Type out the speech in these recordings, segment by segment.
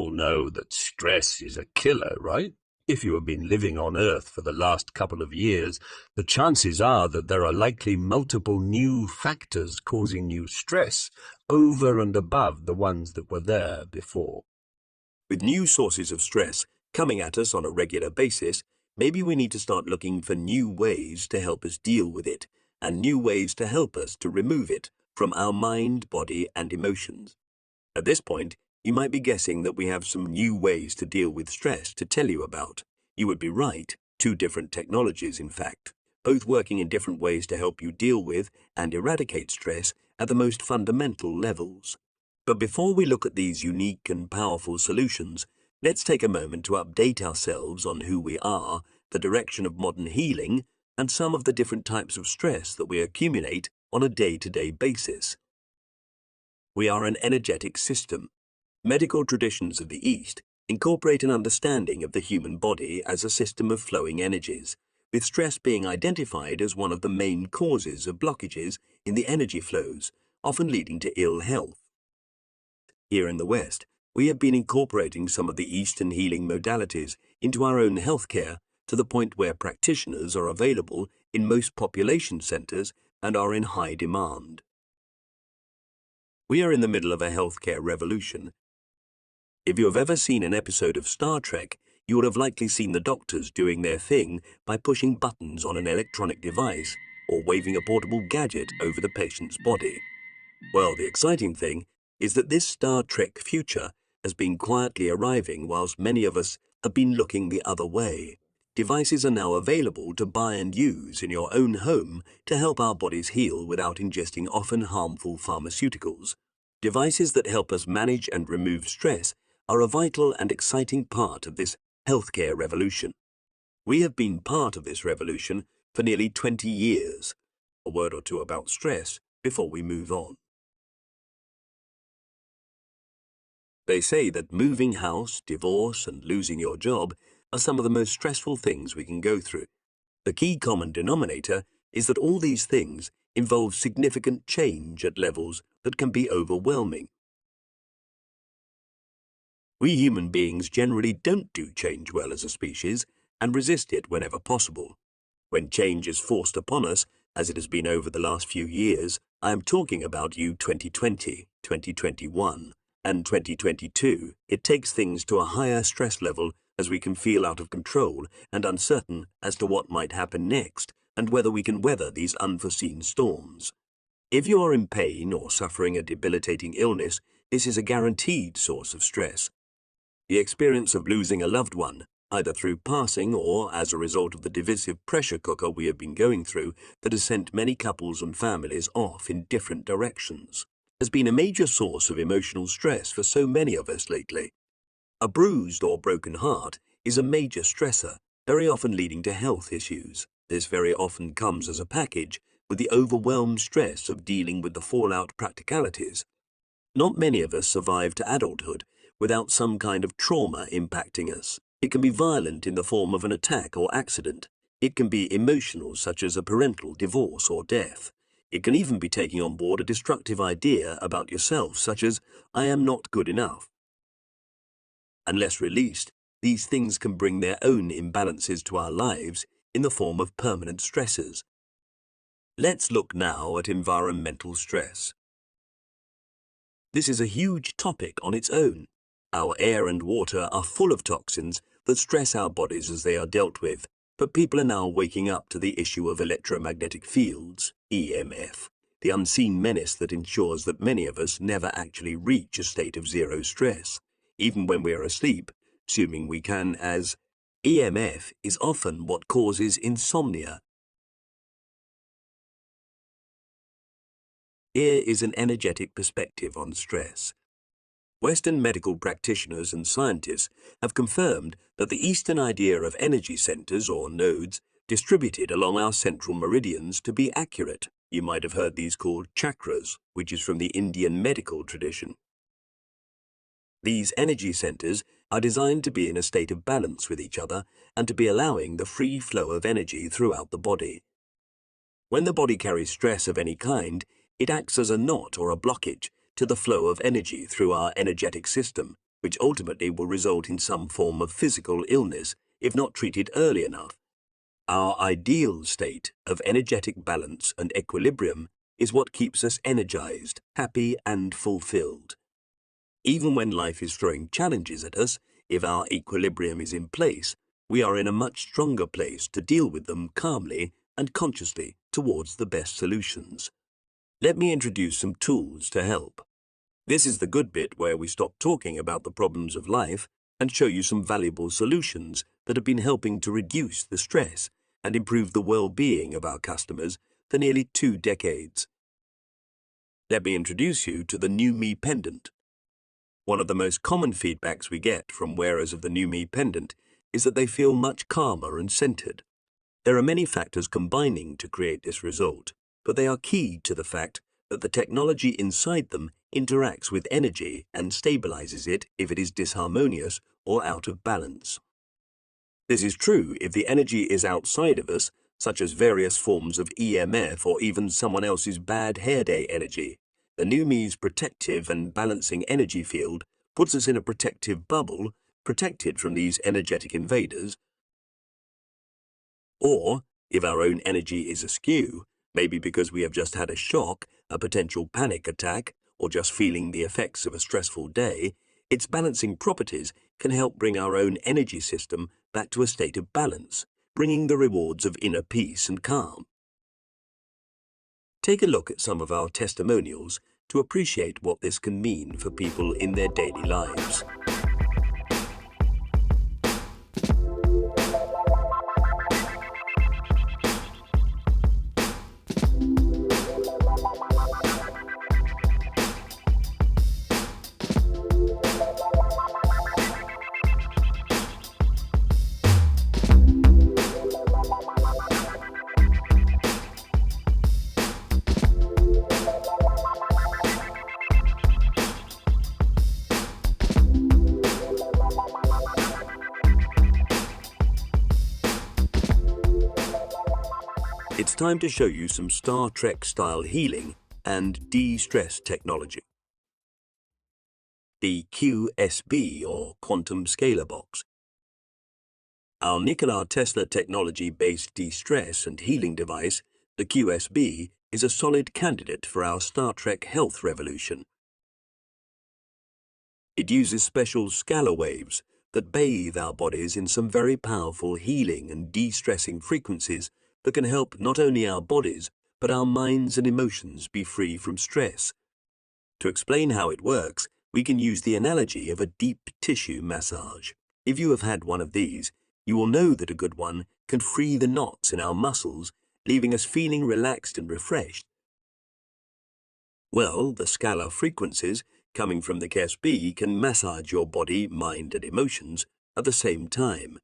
all know that stress is a killer, right? If you have been living on Earth for the last couple of years, the chances are that there are likely multiple new factors causing you stress over and above the ones that were there before. With new sources of stress coming at us on a regular basis, maybe we need to start looking for new ways to help us deal with it, and new ways to help us to remove it from our mind, body, and emotions. At this point, you might be guessing that we have some new ways to deal with stress to tell you about. You would be right, 2 different technologies in fact, both working in different ways to help you deal with and eradicate stress at the most fundamental levels. But before we look at these unique and powerful solutions, let's take a moment to update ourselves on who we are, the direction of modern healing, and some of the different types of stress that we accumulate on a day-to-day basis. We are an energetic system. Medical traditions of the East incorporate an understanding of the human body as a system of flowing energies, with stress being identified as one of the main causes of blockages in the energy flows, often leading to ill health. Here in the West, we have been incorporating some of the Eastern healing modalities into our own healthcare to the point where practitioners are available in most population centers and are in high demand. We are in the middle of a healthcare revolution. If you have ever seen an episode of Star Trek, you would have likely seen the doctors doing their thing by pushing buttons on an electronic device or waving a portable gadget over the patient's body. Well, the exciting thing is that this Star Trek future has been quietly arriving whilst many of us have been looking the other way. Devices are now available to buy and use in your own home to help our bodies heal without ingesting often harmful pharmaceuticals. Devices that help us manage and remove stress are a vital and exciting part of this healthcare revolution. We have been part of this revolution for nearly 20 years. A word or two about stress before we move on. They say that moving house, divorce, and losing your job are some of the most stressful things we can go through. The key common denominator is that all these things involve significant change at levels that can be overwhelming. We human beings generally don't do change well as a species and resist it whenever possible. When change is forced upon us, as it has been over the last few years, I am talking about you 2020, 2021, and 2022, it takes things to a higher stress level as we can feel out of control and uncertain as to what might happen next and whether we can weather these unforeseen storms. If you are in pain or suffering a debilitating illness, this is a guaranteed source of stress. The experience of losing a loved one, either through passing or as a result of the divisive pressure cooker we have been going through that has sent many couples and families off in different directions, has been a major source of emotional stress for so many of us lately. A bruised or broken heart is a major stressor, very often leading to health issues. This very often comes as a package with the overwhelmed stress of dealing with the fallout practicalities. Not many of us survive to adulthood without some kind of trauma impacting us. It can be violent in the form of an attack or accident. It can be emotional, such as a parental divorce or death. It can even be taking on board a destructive idea about yourself, such as, "I am not good enough." Unless released, these things can bring their own imbalances to our lives in the form of permanent stressors. Let's look now at environmental stress. This is a huge topic on its own. Our air and water are full of toxins that stress our bodies as they are dealt with, but people are now waking up to the issue of electromagnetic fields, EMF, the unseen menace that ensures that many of us never actually reach a state of zero stress, even when we are asleep, assuming we can, as EMF is often what causes insomnia. Here is an energetic perspective on stress. Western medical practitioners and scientists have confirmed that the Eastern idea of energy centers or nodes distributed along our central meridians to be accurate. You might have heard these called chakras, which is from the Indian medical tradition. These energy centers are designed to be in a state of balance with each other and to be allowing the free flow of energy throughout the body. When the body carries stress of any kind, it acts as a knot or a blockage to the flow of energy through our energetic system, which ultimately will result in some form of physical illness if not treated early enough. Our ideal state of energetic balance and equilibrium is what keeps us energized, happy, and fulfilled. Even when life is throwing challenges at us, if our equilibrium is in place, we are in a much stronger place to deal with them calmly and consciously towards the best solutions. Let me introduce some tools to help. This is the good bit where we stop talking about the problems of life and show you some valuable solutions that have been helping to reduce the stress and improve the well-being of our customers for nearly 2 decades. Let me introduce you to the New Me pendant. One of the most common feedbacks we get from wearers of the New Me pendant is that they feel much calmer and centered. There are many factors combining to create this result, but they are key to the fact that the technology inside them interacts with energy and stabilizes it if it is disharmonious or out of balance. This is true if the energy is outside of us, such as various forms of EMF or even someone else's bad hair day energy. The New Me's protective and balancing energy field puts us in a protective bubble, protected from these energetic invaders. Or, if our own energy is askew, maybe because we have just had a shock, a potential panic attack, or just feeling the effects of a stressful day, its balancing properties can help bring our own energy system back to a state of balance, bringing the rewards of inner peace and calm. Take a look at some of our testimonials to appreciate what this can mean for people in their daily lives. It's time to show you some Star Trek-style healing and de-stress technology. The QSB, or Quantum Scalar Box. Our Nikola Tesla technology-based de-stress and healing device, the QSB, is a solid candidate for our Star Trek health revolution. It uses special scalar waves that bathe our bodies in some very powerful healing and de-stressing frequencies that can help not only our bodies, but our minds and emotions be free from stress. To explain how it works, we can use the analogy of a deep tissue massage. If you have had one of these, you will know that a good one can free the knots in our muscles, leaving us feeling relaxed and refreshed. Well, the scalar frequencies coming from the QSB can massage your body, mind, and emotions at the same time.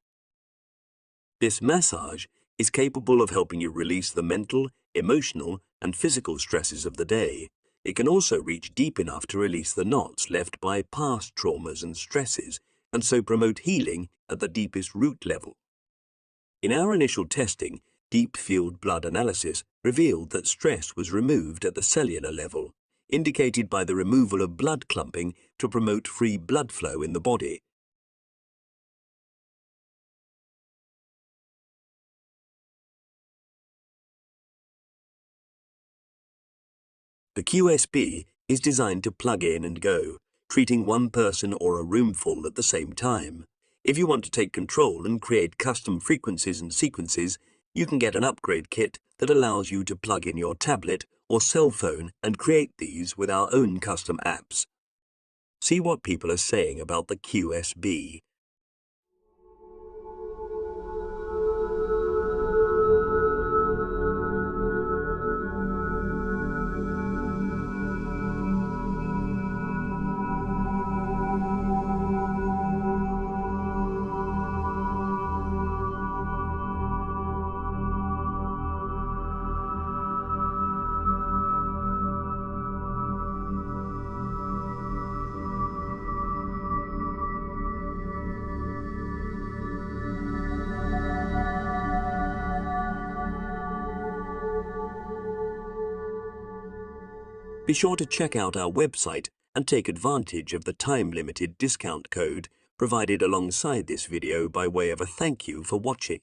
This massage is capable of helping you release the mental, emotional, and physical stresses of the day. It can also reach deep enough to release the knots left by past traumas and stresses, and so promote healing at the deepest root level. In our initial testing, deep field blood analysis revealed that stress was removed at the cellular level, indicated by the removal of blood clumping to promote free blood flow in the body. The QSB is designed to plug in and go, treating one person or a room full at the same time. If you want to take control and create custom frequencies and sequences, you can get an upgrade kit that allows you to plug in your tablet or cell phone and create these with our own custom apps. See what people are saying about the QSB. Be sure to check out our website and take advantage of the time-limited discount code provided alongside this video by way of a thank you for watching.